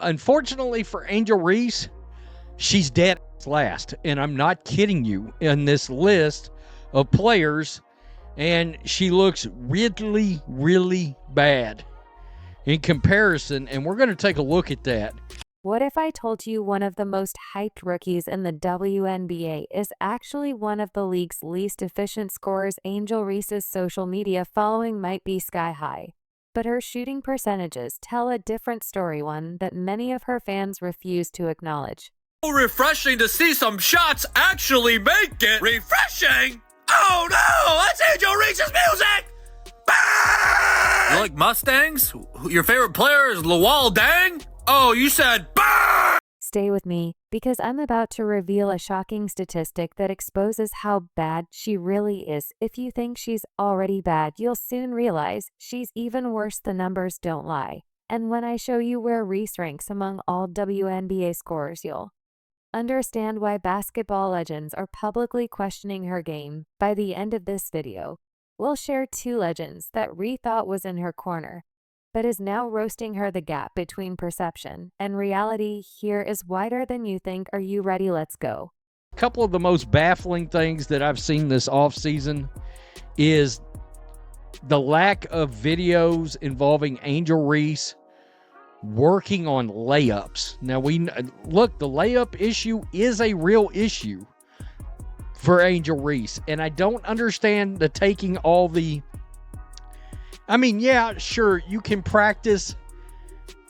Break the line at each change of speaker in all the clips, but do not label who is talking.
Unfortunately for Angel Reese, she's dead last. And I'm not kidding you in this list of players. And she looks really, really bad in comparison. And we're going to take a look at that.
What if I told you one of the most hyped rookies in the WNBA is actually one of the league's least efficient scorers? Angel Reese's social media following might be sky high, but her shooting percentages tell a different story, one that many of her fans refuse to acknowledge.
Refreshing to see some shots actually make it. Refreshing? Oh no, that's Angel Reese's music! Bang! You like Mustangs? Your favorite player is Lawal Dang? Oh, you said bang!
Stay with me, because I'm about to reveal a shocking statistic that exposes how bad she really is. If you think she's already bad, you'll soon realize she's even worse. The numbers don't lie. And when I show you where Reese ranks among all WNBA scorers, you'll understand why basketball legends are publicly questioning her game. By the end of this video, we'll share two legends that Reese thought was in her corner, but is now roasting her. The gap between perception and reality here is wider than you think. Are you ready? Let's go.
A couple of the most baffling things that I've seen this offseason is the lack of videos involving Angel Reese working on layups. Now, look, the layup issue is a real issue for Angel Reese, and I don't understand the taking all the... I mean, yeah, sure, you can practice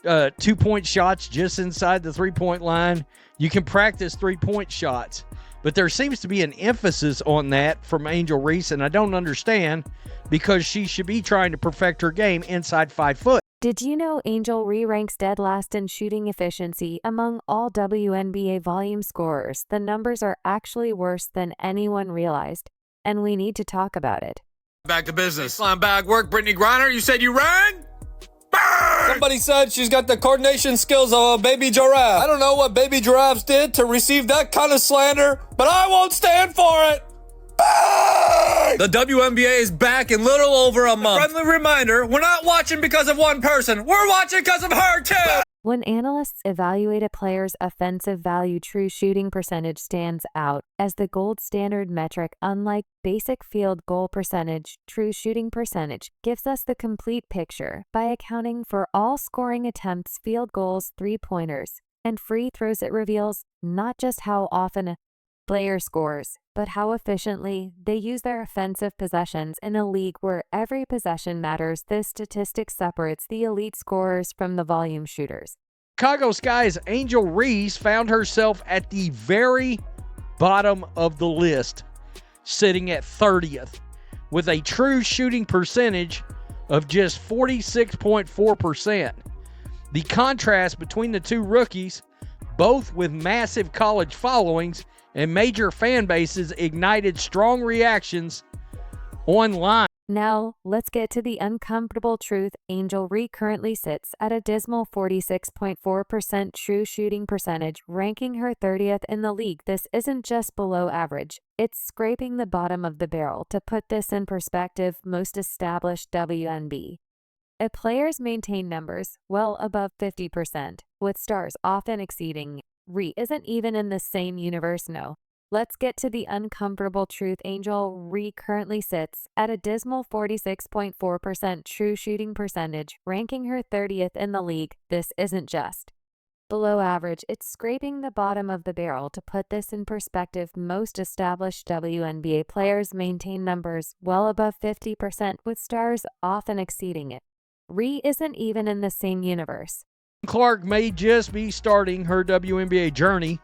2-point shots just inside the three-point line. You can practice three-point shots, but there seems to be an emphasis on that from Angel Reese, and I don't understand, because she should be trying to perfect her game inside 5 foot.
Did you know Angel Reese ranks dead last in shooting efficiency among all WNBA volume scorers? The numbers are actually worse than anyone realized, and we need to talk about it.
Back to business. Line bag work, Brittany Griner. You said you rang? Bang!
Somebody said she's got the coordination skills of a baby giraffe. I don't know what baby giraffes did to receive that kind of slander, but I won't stand for it. Bang!
The WNBA is back in little over a month. Friendly reminder, we're not watching because of one person. We're watching because of her, too.
When analysts evaluate a player's offensive value, true shooting percentage stands out as the gold standard metric. Unlike basic field goal percentage, true shooting percentage gives us the complete picture by accounting for all scoring attempts, field goals, three-pointers, and free throws. It reveals not just how often a player scores, but how efficiently they use their offensive possessions in a league where every possession matters. This statistic separates the elite scorers from the volume shooters.
Chicago Sky's Angel Reese found herself at the very bottom of the list, sitting at 30th, with a true shooting percentage of just 46.4%. The contrast between the two rookies, both with massive college followings and major fan bases, ignited strong reactions online.
Now, let's get to the uncomfortable truth. Angel Reese currently sits at a dismal 46.4% true shooting percentage, ranking her 30th in the league. This isn't just below average, it's scraping the bottom of the barrel. To put this in perspective, most established WNBA players maintain numbers well above 50%, with stars often exceeding. Reese isn't even in the same universe. No. Let's get to the uncomfortable truth. Angel Reese currently sits at a dismal 46.4% true shooting percentage, ranking her 30th in the league. This isn't just below average, it's scraping the bottom of the barrel. To put this in perspective, most established WNBA players maintain numbers well above 50%, with stars often exceeding it. Reese isn't even in the same universe.
Clark may just be starting her WNBA journey,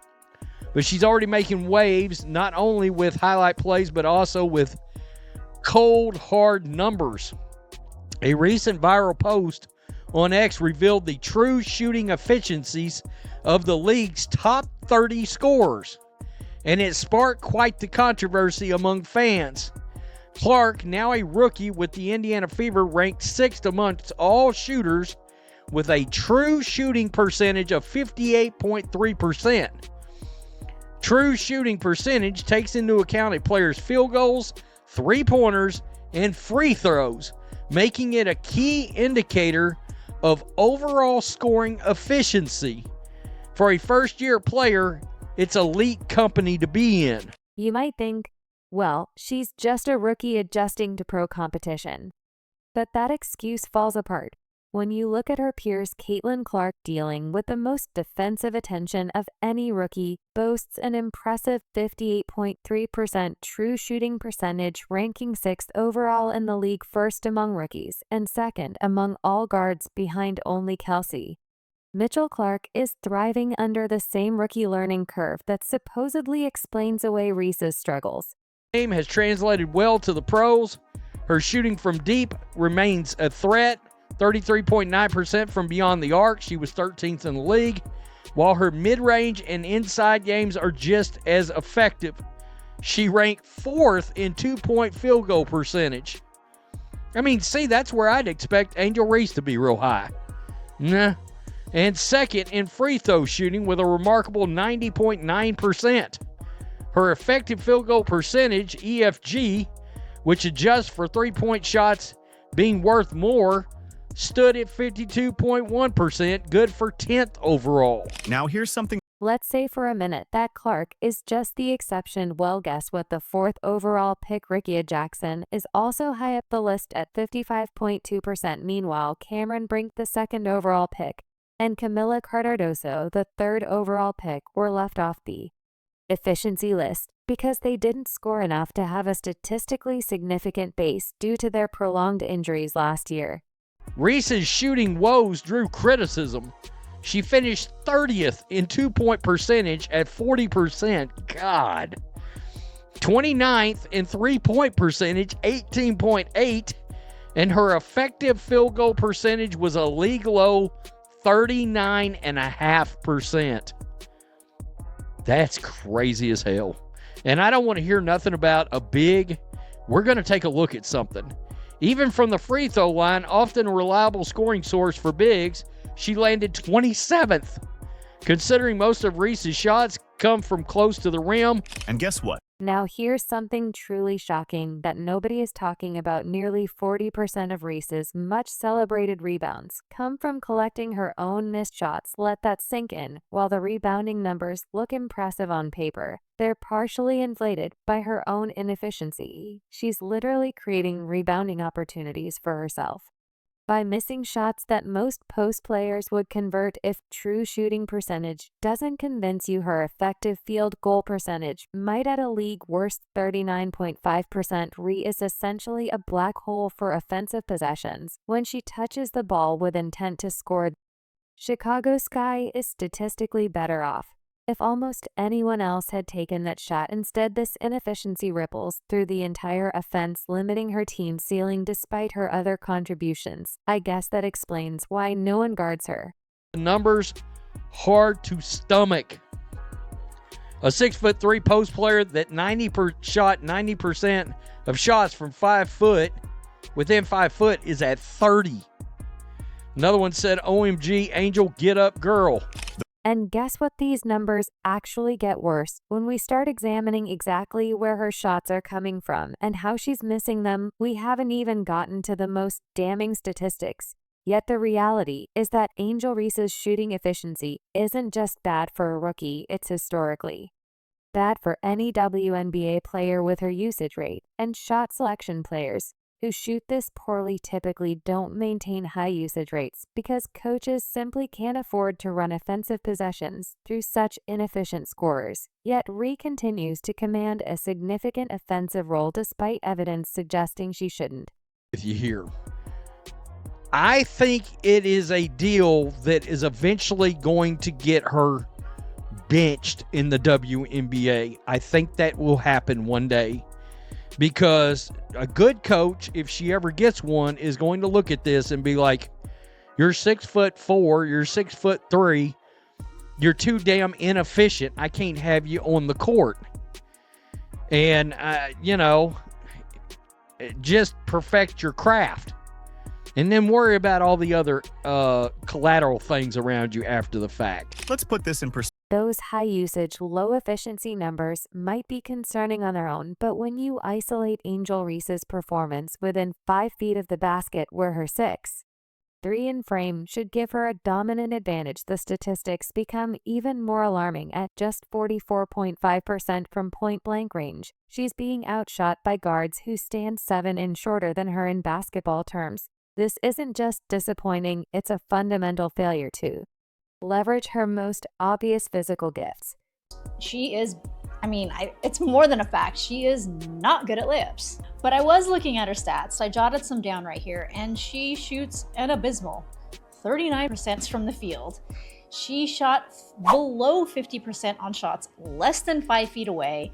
but she's already making waves, not only with highlight plays, but also with cold, hard numbers. A recent viral post on X revealed the true shooting efficiencies of the league's top 30 scorers, and it sparked quite the controversy among fans. Clark, now a rookie with the Indiana Fever, ranked 6th amongst all shooters with a true shooting percentage of 58.3%. True shooting percentage takes into account a player's field goals, three-pointers, and free throws, making it a key indicator of overall scoring efficiency. For a first-year player, it's elite company to be in.
You might think, well, she's just a rookie adjusting to pro competition. But that excuse falls apart when you look at her peers. Caitlin Clark, dealing with the most defensive attention of any rookie, boasts an impressive 58.3% true shooting percentage, ranking 6th overall in the league, first among rookies and second among all guards behind only Kelsey. Mitchell Clark is thriving under the same rookie learning curve that supposedly explains away Reese's struggles.
Game has translated well to the pros. Her shooting from deep remains a threat, 33.9% from beyond the arc. She was 13th in the league, while her mid-range and inside games are just as effective. She ranked 4th in 2-point field goal percentage. I mean, see, that's where I'd expect Angel Reese to be real high. Nah. And second in free throw shooting with a remarkable 90.9%. Her effective field goal percentage, EFG, which adjusts for three-point shots being worth more, stood at 52.1%, good for 10th overall.
Now here's something.
Let's say for a minute that Clark is just the exception. Well, guess what? The 4th overall pick, Rickea Jackson, is also high up the list at 55.2%. Meanwhile, Cameron Brink, the 2nd overall pick, and Camila Cardoso, the 3rd overall pick, were left off the efficiency list because they didn't score enough to have a statistically significant base due to their prolonged injuries last year.
Reese's shooting woes drew criticism. She finished 30th in 2-point percentage at 40%. God. 29th in 3-point percentage, 18.8. And her effective field goal percentage was a league low 39.5%. That's crazy as hell. And I don't want to hear nothing about a big. We're going to take a look at something. Even from the free throw line, often a reliable scoring source for bigs, she landed 27th. Considering most of Reese's shots come from close to the rim.
And guess what?
Now here's something truly shocking that nobody is talking about. Nearly 40% of Reese's much celebrated rebounds come from collecting her own missed shots. Let that sink in. While the rebounding numbers look impressive on paper, they're partially inflated by her own inefficiency. She's literally creating rebounding opportunities for herself by missing shots that most post players would convert. If true shooting percentage doesn't convince you, her effective field goal percentage might at a league worst 39.5%. Ree is essentially a black hole for offensive possessions when she touches the ball with intent to score. Chicago Sky is statistically better off if almost anyone else had taken that shot. Instead, this inefficiency ripples through the entire offense, limiting her team's ceiling despite her other contributions. I guess that explains why no one guards her.
The numbers hard to stomach. A 6'3" post player that shot 90% of shots from 5 foot within 5 foot is at 30. Another one said, OMG, Angel, get up, girl.
And guess what? These numbers actually get worse when we start examining exactly where her shots are coming from and how she's missing them. We haven't even gotten to the most damning statistics. Yet the reality is that Angel Reese's shooting efficiency isn't just bad for a rookie, it's historically bad for any WNBA player with her usage rate, and shot selection players who shoot this poorly typically don't maintain high usage rates because coaches simply can't afford to run offensive possessions through such inefficient scorers. Yet Ree continues to command a significant offensive role despite evidence suggesting she shouldn't.
With you here, I think it is a deal that is eventually going to get her benched in the WNBA. I think that will happen one day. Because a good coach, if she ever gets one, is going to look at this and be like, you're 6'4", you're 6'3", you're too damn inefficient. I can't have you on the court. And, just perfect your craft. And then worry about all the other collateral things around you after the fact.
Let's put this in perspective.
Those high usage, low efficiency numbers might be concerning on their own, but when you isolate Angel Reese's performance within 5 feet of the basket where her 6'3" 3 in frame should give her a dominant advantage. The statistics become even more alarming at just 44.5% from point-blank range. She's being outshot by guards who stand 7 in shorter than her in basketball terms. This isn't just disappointing, it's a fundamental failure to leverage her most obvious physical gifts.
She is, it's more than a fact, she is not good at layups. But I was looking at her stats, I jotted some down right here, and she shoots an abysmal 39% from the field. She shot below 50% on shots less than 5 feet away,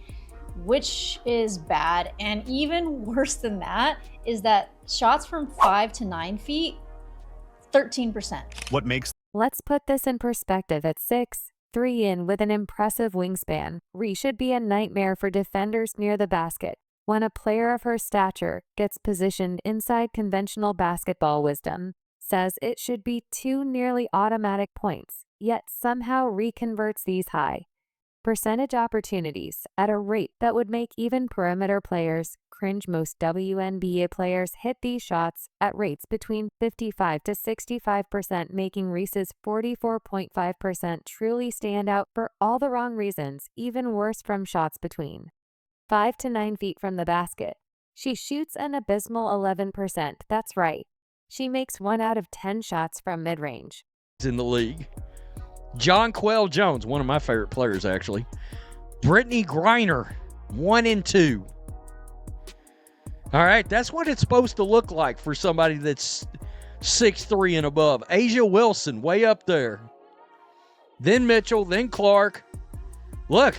which is bad. And even worse than that is that shots from 5 to 9 feet, 13%.
What makes
Let's put this in perspective. At 6'3" in with an impressive wingspan, Reese should be a nightmare for defenders near the basket. When a player of her stature gets positioned inside, conventional basketball wisdom says it should be 2 nearly automatic points, yet somehow reconverts these high percentage opportunities at a rate that would make even perimeter players cringe. Most WNBA players hit these shots at rates between 55 to 65%, making Reese's 44.5% truly stand out for all the wrong reasons. Even worse, from shots between 5 to 9 feet from the basket, she shoots an abysmal 11%. That's right, she makes 1 out of 10 shots from mid-range.
In the league. Jonquel Jones, one of my favorite players, actually. Brittany Griner, 1 and 2. All right, that's what it's supposed to look like for somebody that's 6'3" and above. Asia Wilson, way up there. Then Mitchell, then Clark. Look,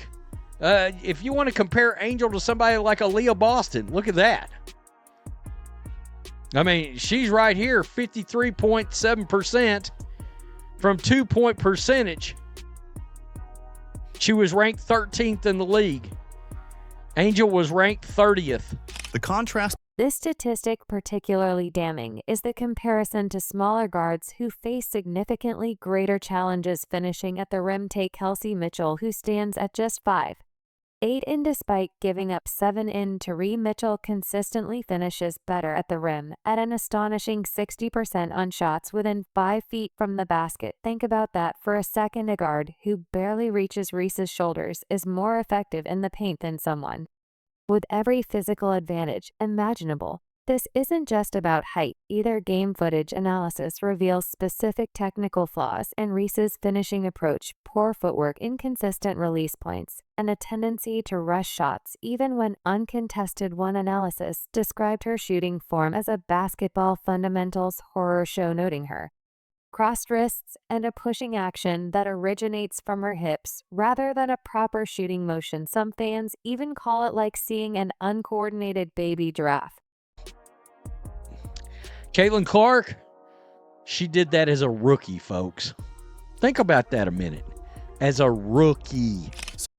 if you want to compare Angel to somebody like Aaliyah Boston, look at that. I mean, she's right here, 53.7%. From 2-point percentage. She was ranked 13th in the league. Angel was ranked 30th.
the contrast?
This statistic particularly damning is the comparison to smaller guards who face significantly greater challenges finishing at the rim. Take Kelsey Mitchell, who stands at just 5'8" despite giving up 7 to Reese. Mitchell consistently finishes better at the rim at an astonishing 60% on shots within 5 feet from the basket. Think about that for a second. A guard who barely reaches Reese's shoulders is more effective in the paint than someone with every physical advantage imaginable. This isn't just about height either. Game footage analysis reveals specific technical flaws in Reese's finishing approach: poor footwork, inconsistent release points, and a tendency to rush shots even when uncontested. One analysis described her shooting form as a basketball fundamentals horror show, noting her crossed wrists and a pushing action that originates from her hips rather than a proper shooting motion. Some fans even call it like seeing an uncoordinated baby giraffe.
Caitlin Clark, she did that as a rookie, folks. Think about that a minute. As a rookie.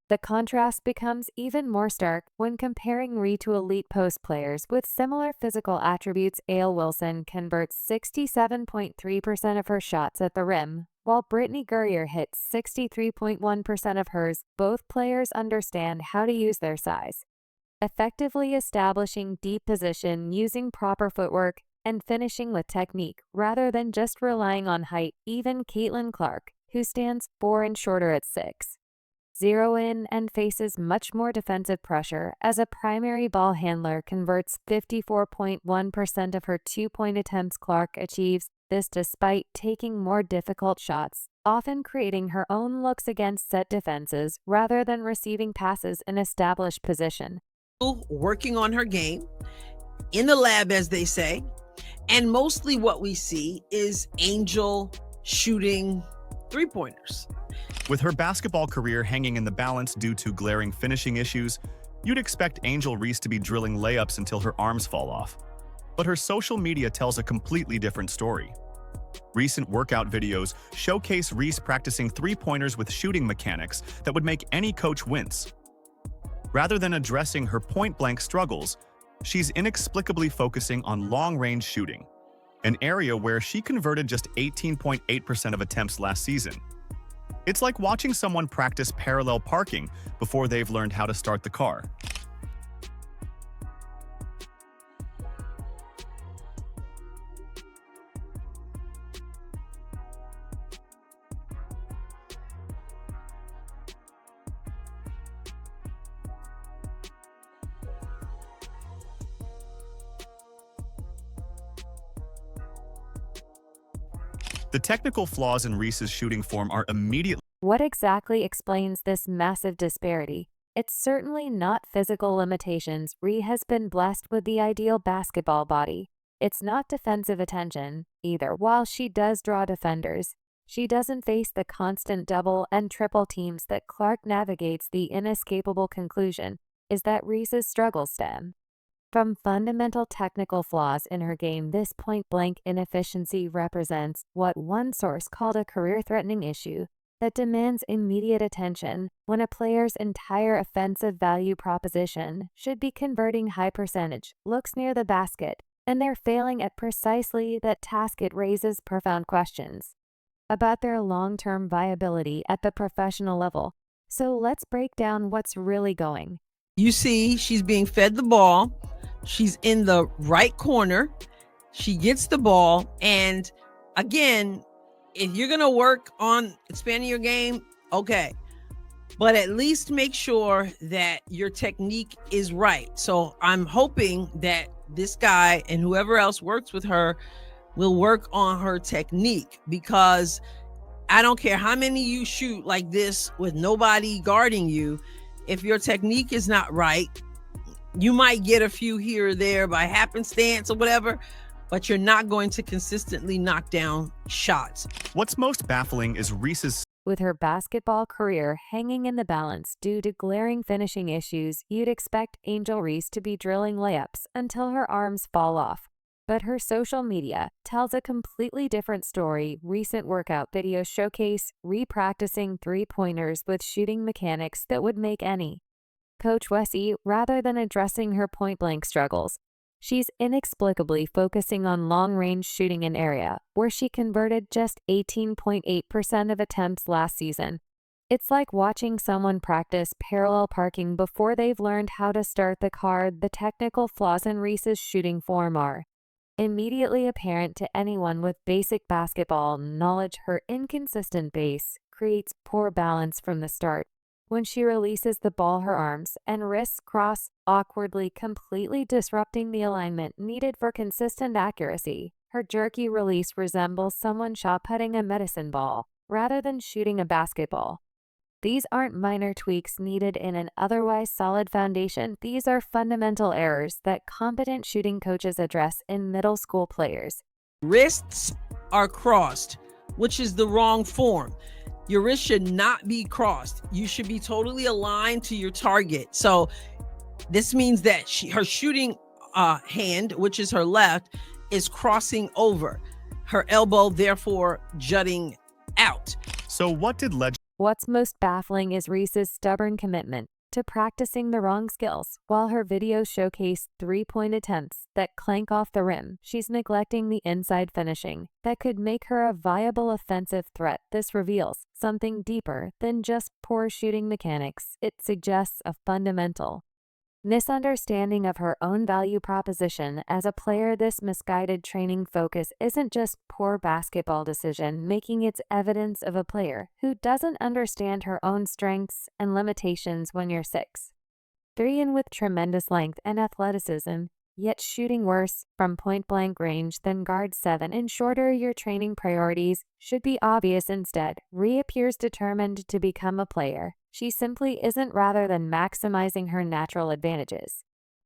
The contrast becomes even more stark when comparing Reese to elite post players with similar physical attributes. Aaliyah Wilson converts 67.3% of her shots at the rim, while Brittany Griner hits 63.1% of hers. Both players understand how to use their size, effectively establishing deep position, using proper footwork, and finishing with technique rather than just relying on height. Even Caitlin Clark, who stands 4 inches shorter at 6'0" and faces much more defensive pressure as a primary ball handler, converts 54.1% of her 2-point attempts. Clark achieves this despite taking more difficult shots, often creating her own looks against set defenses rather than receiving passes in established position.
Working on her game in the lab, as they say, and mostly what we see is Angel shooting three-pointers.
With her basketball career hanging in the balance due to glaring finishing issues, you'd expect Angel Reese to be drilling layups until her arms fall off. But her social media tells a completely different story. Recent workout videos showcase Reese practicing three-pointers with shooting mechanics that would make any coach wince. Rather than addressing her point-blank struggles, she's inexplicably focusing on long-range shooting, an area where she converted just 18.8% of attempts last season. It's like watching someone practice parallel parking before they've learned how to start the car. The technical flaws in Reese's shooting form are immediately
What exactly explains this massive disparity? It's certainly not physical limitations. Ree has been blessed with the ideal basketball body. It's not defensive attention either. While she does draw defenders, she doesn't face the constant double and triple teams that Clark navigates. The inescapable conclusion is that Reese's struggles stem from fundamental technical flaws in her game. This point-blank inefficiency represents what one source called a career-threatening issue that demands immediate attention when a player's entire offensive value proposition should be converting high percentage looks near the basket, and they're failing at precisely that task. It raises profound questions about their long-term viability at the professional level. So let's break down what's really going.
You see, she's being fed the ball. She's in the right corner. She gets the ball. And again, if you're going to work on expanding your game, okay. But at least make sure that your technique is right. So I'm hoping that this guy and whoever else works with her will work on her technique, because I don't care how many you shoot like this with nobody guarding you. If your technique is not right, you might get a few here or there by happenstance or whatever, but you're not going to consistently knock down shots.
What's most baffling is Reese's
With her basketball career hanging in the balance due to glaring finishing issues, you'd expect Angel Reese to be drilling layups until her arms fall off. But her social media tells a completely different story. Recent workout videos showcase re-practicing three-pointers with shooting mechanics that would make any Coach Wessie, rather than addressing her point-blank struggles. She's inexplicably focusing on long-range shooting, an area where she converted just 18.8% of attempts last season. It's like watching someone practice parallel parking before they've learned how to start the car. The technical flaws in Reese's shooting form are immediately apparent to anyone with basic basketball knowledge. Her inconsistent base creates poor balance from the start. When she releases the ball, her arms and wrists cross awkwardly, completely disrupting the alignment needed for consistent accuracy. Her jerky release resembles someone shot putting a medicine ball rather than shooting a basketball. These aren't minor tweaks needed in an otherwise solid foundation. These are fundamental errors that competent shooting coaches address in middle school players.
Wrists are crossed, which is the wrong form. Your wrist should not be crossed. You should be totally aligned to your target. So this means that her shooting hand, which is her left, is crossing over. Her elbow, therefore, jutting out.
So what did
What's most baffling is Reese's stubborn commitment to practicing the wrong skills. While her videos showcase three-point attempts that clank off the rim, she's neglecting the inside finishing that could make her a viable offensive threat. This reveals something deeper than just poor shooting mechanics. It suggests a fundamental misunderstanding of her own value proposition as a player. This misguided training focus isn't just poor basketball decision making, it's evidence of a player who doesn't understand her own strengths and limitations. When you're 6'3" and with tremendous length and athleticism, yet shooting worse from point-blank range than guard 7 and shorter, your training priorities should be obvious. Instead, Ree appears determined to become a player she simply isn't, rather than maximizing her natural advantages.